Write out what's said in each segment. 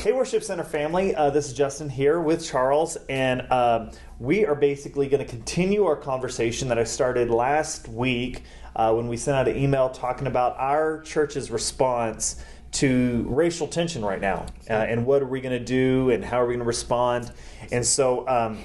Hey, Worship Center family. This is Justin here with Charles, and we are basically going to continue our conversation that I started last week when we sent out an email talking about our church's response to racial tension right now, and what are we going to do, and how are we going to respond. And so,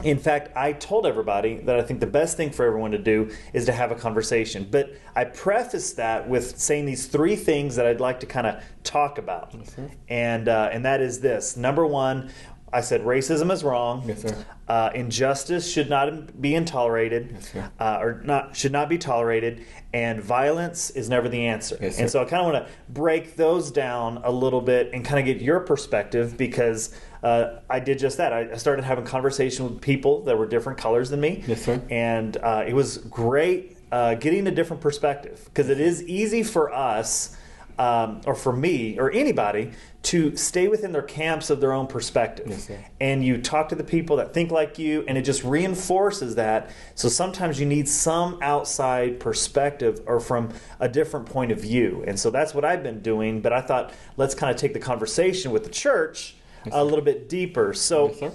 in fact, I told everybody that I think the best thing for everyone to do is to have a conversation. But I prefaced that with saying these three things that I'd like to kind of talk about. Yes, sir. And that is this. Number one, I said racism is wrong. Yes, sir. Injustice should not be tolerated, Yes, sir. Should not be tolerated, and violence is never the answer. Yes, sir. And so I kind of want to break those down a little bit and kind of get your perspective, because I did just that. I started having conversation with people that were different colors than me. Yes, sir. And it was great getting a different perspective, because it is easy for us, or for me, or anybody, to stay within their camps of their own perspective. Yes, sir. And you talk to the people that think like you, and it just reinforces that. So sometimes you need some outside perspective or from a different point of view. And so that's what I've been doing. But I thought, let's kind of take the conversation with the church a little bit deeper. So Yes, sir.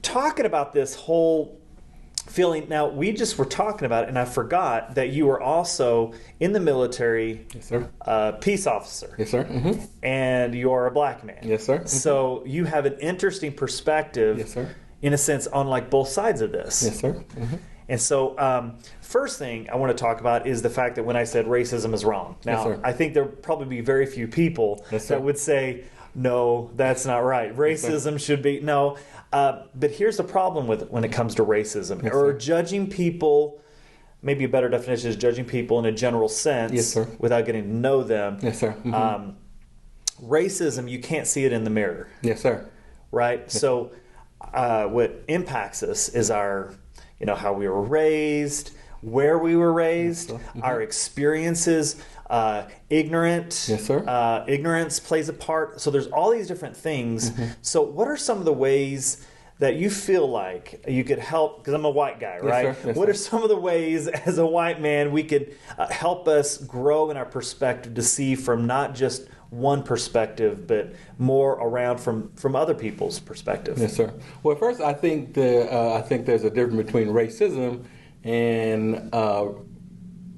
talking about this whole feeling, now we just were talking about it, and I forgot that you were also in the military, Yes, sir. peace officer, Yes, sir. Mm-hmm. and you're a black man. Yes, sir. So you have an interesting perspective, Yes, sir. in a sense, on like both sides of this. Yes, sir. Mm-hmm. And so, first thing I want to talk about is the fact that when I said racism is wrong. Now, Yes, sir. I think there'll probably be very few people Yes, sir. that would say, no, that's not right. Racism should be, no. But here's the problem with it when it comes to racism, Yes, or sir. judging people. Maybe a better definition is judging people in a general sense, Yes, sir. without getting to know them. Yes, sir. Mm-hmm. Racism, you can't see it in the mirror, Yes, sir. right? So what impacts us is our, how we were raised, where we were raised, Yes, sir. Mm-hmm. our experiences, ignorant. Yes, sir. Ignorance plays a part. So there's all these different things. Mm-hmm. So what are some of the ways that you feel like you could help? Because I'm a white guy, right? sir. Yes, what sir. are some of the ways as a white man we could help us grow in our perspective to see from not just one perspective, but more around from other people's perspective? Yes, sir. Well, first, I think there's a difference between racism and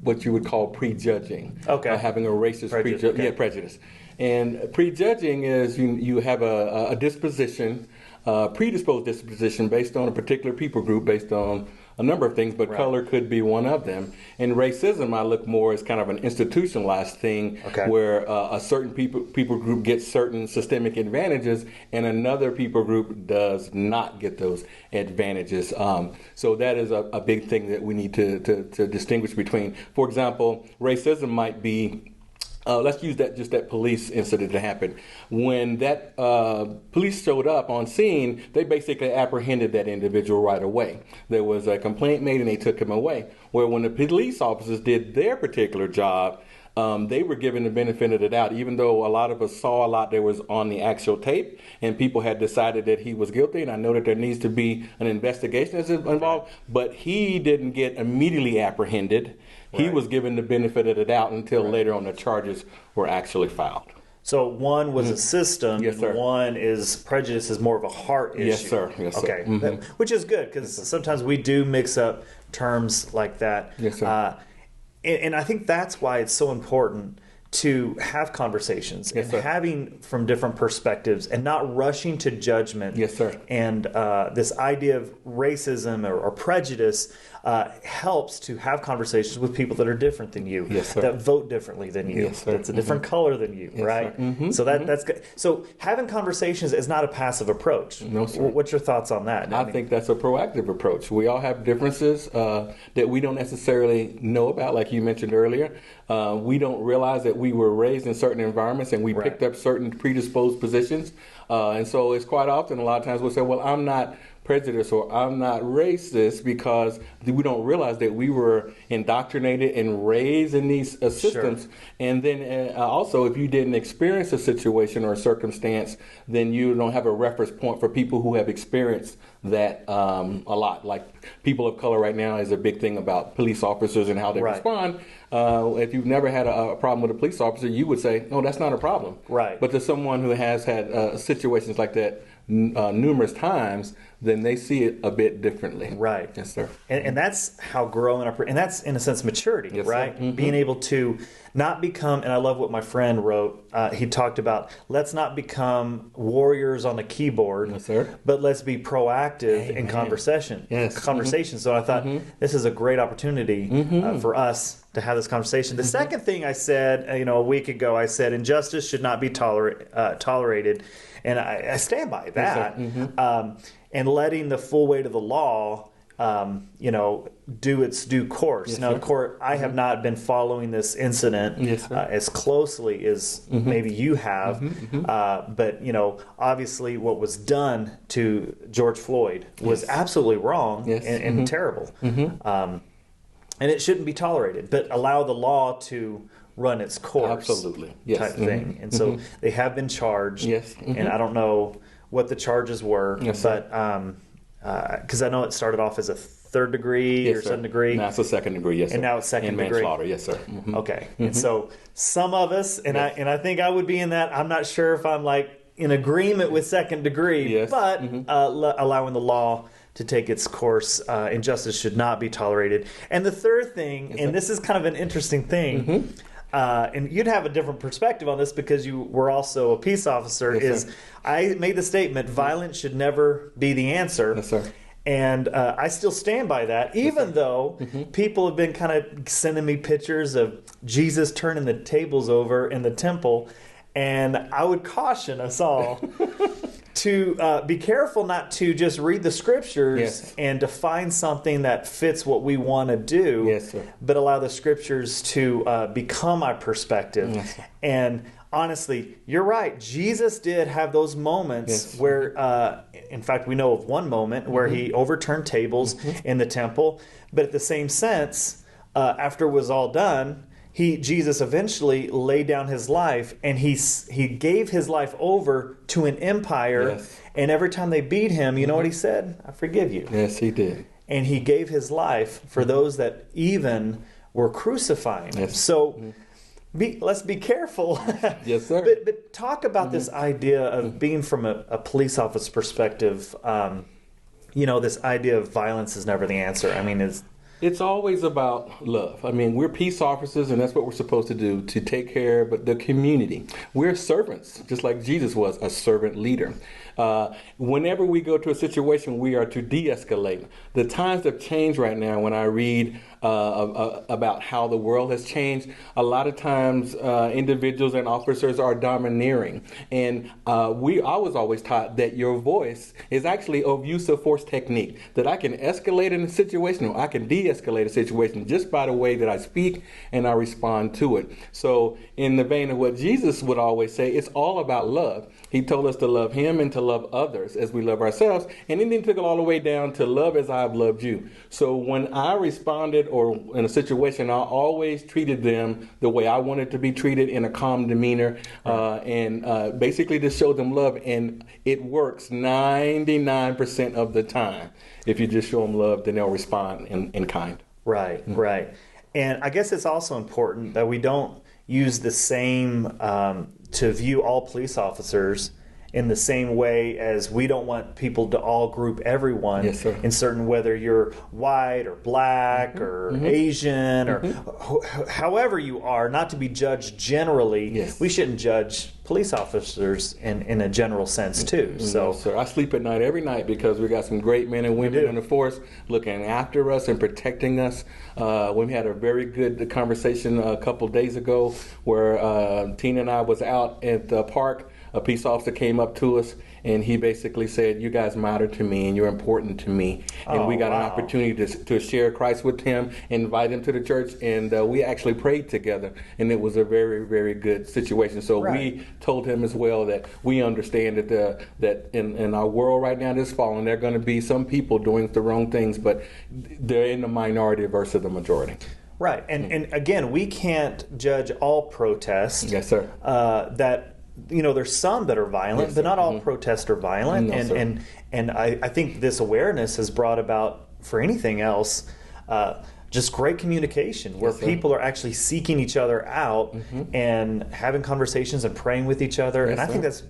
what you would call prejudging. Okay. Having a racist Prejudice, prejudice. okay. Yeah, prejudice. And prejudging is you have a disposition, predisposed disposition based on a particular people group, based on a number of things, but Right. color could be one of them. And racism, I look more as kind of an institutionalized thing, Okay. where a certain people group gets certain systemic advantages, and another people group does not get those advantages. So that is a big thing that we need to distinguish between. For example, racism might be. Let's use that police incident that happened. When that police showed up on scene, they basically apprehended that individual right away. There was a complaint made and they took him away. Where when the police officers did their particular job, they were given the benefit of the doubt, even though a lot of us saw a lot that was on the actual tape and people had decided that he was guilty. And I know that there needs to be an investigation that's involved, but he didn't get immediately apprehended. He Right. was given the benefit of the doubt until later on the charges were actually filed. So one was a system, Yes, sir. one is prejudice is more of a heart issue. Yes, sir. Yes, sir. Okay, Mhm. which is good, because sometimes we do mix up terms like that. Yes, sir. And I think that's why it's so important to have conversations Yes, and sir. having from different perspectives and not rushing to judgment. Yes, sir. And this idea of racism or prejudice helps to have conversations with people that are different than you, Yes, sir. that vote differently than you, Yes, sir. that's a different color than you, Yes, right? sir. Mhm, So that's good. So having conversations is not a passive approach. No, sir. What's your thoughts on that? I think that's a proactive approach. We all have differences that we don't necessarily know about, like you mentioned earlier. We don't realize that we were raised in certain environments and we picked up certain predisposed positions. And so it's quite often, a lot of times we'll say, well, I'm not prejudiced or I'm not racist, because we don't realize that we were indoctrinated and raised in these systems. Sure. And then also, if you didn't experience a situation or a circumstance, then you don't have a reference point for people who have experienced that a lot. Like people of color right now is a big thing about police officers and how they respond. If you've never had a problem with a police officer, you would say, no, that's not a problem. Right. But to someone who has had situations like that numerous times, then they see it a bit differently. Right. Yes, sir. And that's how growing up, and that's in a sense maturity, Yes, right? sir. Mm-hmm. Being able to not become, and I love what my friend wrote. He talked about, let's not become warriors on a keyboard, Yes, sir. but let's be proactive in Amen. conversation. Yes. Conversation. So I thought this is a great opportunity for us to have this conversation. The second thing I said, a week ago, I said injustice should not be tolerated, and I stand by that. Yes, and letting the full weight of the law, do its due course. Yes, now, sir. of course, I have not been following this incident Yes, sir. as closely as maybe you have, but obviously, what was done to George Floyd was absolutely wrong Yes. and terrible, and it shouldn't be tolerated. But allow the law to run its course, Absolutely. Yes. type thing. And so they have been charged, Yes. and I don't know what the charges were, Yes, sir. but because I know it started off as a third degree Yes, or sir. second degree. Now it's a second degree, yes, sir. And now it's second and degree. manslaughter, yes, sir. Okay, and so some of us, and Yes. I think I would be in that. I'm not sure if I'm like in agreement with second degree, Yes. but allowing the law to take its course, injustice should not be tolerated. And the third thing, and this is kind of an interesting thing. And you'd have a different perspective on this because you were also a peace officer, Yes, is sir. I made the statement, violence should never be the answer. Yes, sir. And I still stand by that, even though people have been kind of sending me pictures of Jesus turning the tables over in the temple. And I would caution us all to be careful not to just read the scriptures Yes. and to find something that fits what we want to do, Yes, sir. but allow the scriptures to become our perspective. Yes, sir. And honestly, you're right. Jesus did have those moments Yes. where, in fact, we know of one moment where he overturned tables in the temple. But at the same sense, after it was all done, Jesus eventually laid down his life, and he gave his life over to an empire. Yes. And every time they beat him, you know what he said? I forgive you. Yes, he did. And he gave his life for those that even were crucifying him. Yes. So let's be careful. Yes, sir. But talk about this idea of being from a police officer perspective. This idea of violence is never the answer. I mean, It's always about love. I mean, we're peace officers, and that's what we're supposed to do, to take care of the community. We're servants, just like Jesus was a servant leader. Whenever we go to a situation, we are to de-escalate. The times have changed right now. When I read about how the world has changed, a lot of times individuals and officers are domineering. And I was always taught that your voice is actually a use of force technique, that I can escalate in a situation or I can de-escalate a situation just by the way that I speak and I respond to it. So in the vein of what Jesus would always say, it's all about love. He told us to love him and to love others as we love ourselves. And then he took it all the way down to love as I've loved you. So when I responded or in a situation, I always treated them the way I wanted to be treated, in a calm demeanor, and basically to show them love. And it works 99% of the time. If you just show them love, then they'll respond in kind. right. And I guess it's also important that we don't use the same, to view all police officers in the same way as we don't want people to all group everyone Yes, sir. in certain, whether you're white or black or Asian or however you are, not to be judged generally. Yes. We shouldn't judge police officers in a general sense too. So No, sir. I sleep at night every night because we got some great men and women in the force looking after us and protecting us. We had a very good conversation a couple days ago where Tina and I was out at the park a peace officer came up to us and he basically said, "You guys matter to me and you're important to me." And we got an opportunity to share Christ with him, invite him to the church, and we actually prayed together. And it was a very, very good situation. So we told him as well that we understand that in our world right now that's fallen, there are going to be some people doing the wrong things, but they're in the minority versus the majority. Right. And again, we can't judge all protests. Yes, sir. There's some that are violent, but not all protests are violent. No, and I think this awareness has brought about, for anything else, just great communication where people are actually seeking each other out and having conversations and praying with each other. And I think that's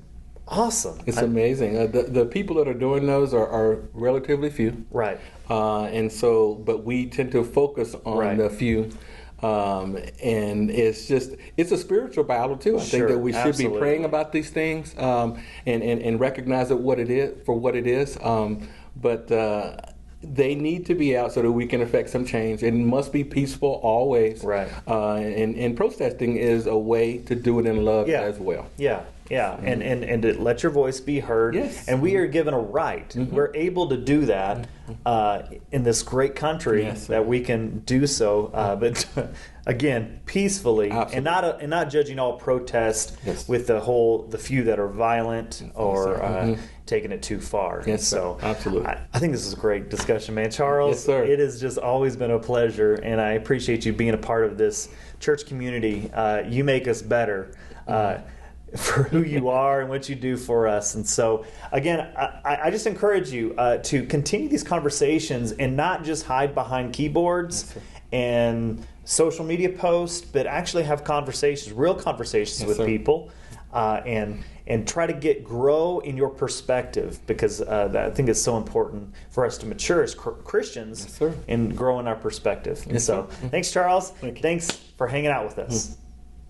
awesome. It's amazing. The people that are doing those are relatively few. Right. But we tend to focus on the few. And it's a spiritual battle too. I think that we should be praying about these things and recognize it for what it is. But they need to be out so that we can affect some change. It must be peaceful always. Right. And protesting is a way to do it in love as well. Yeah. Yeah, and to let your voice be heard. Yes. And we are given a right. We're able to do that in this great country that we can do so. But again, peacefully. Absolutely. and not judging all protest with the few that are violent or taking it too far. Yes, so absolutely. I think this is a great discussion, man. Charles, yes, sir. It has just always been a pleasure, and I appreciate you being a part of this church community. You make us better. For who you are and what you do for us. And so, again, I just encourage you to continue these conversations and not just hide behind keyboards and social media posts, but actually have conversations, real conversations with people, and try to grow in your perspective, because I think it's so important for us to mature as Christians and grow in our perspective. And so, thanks, Charles. Thanks for hanging out with us.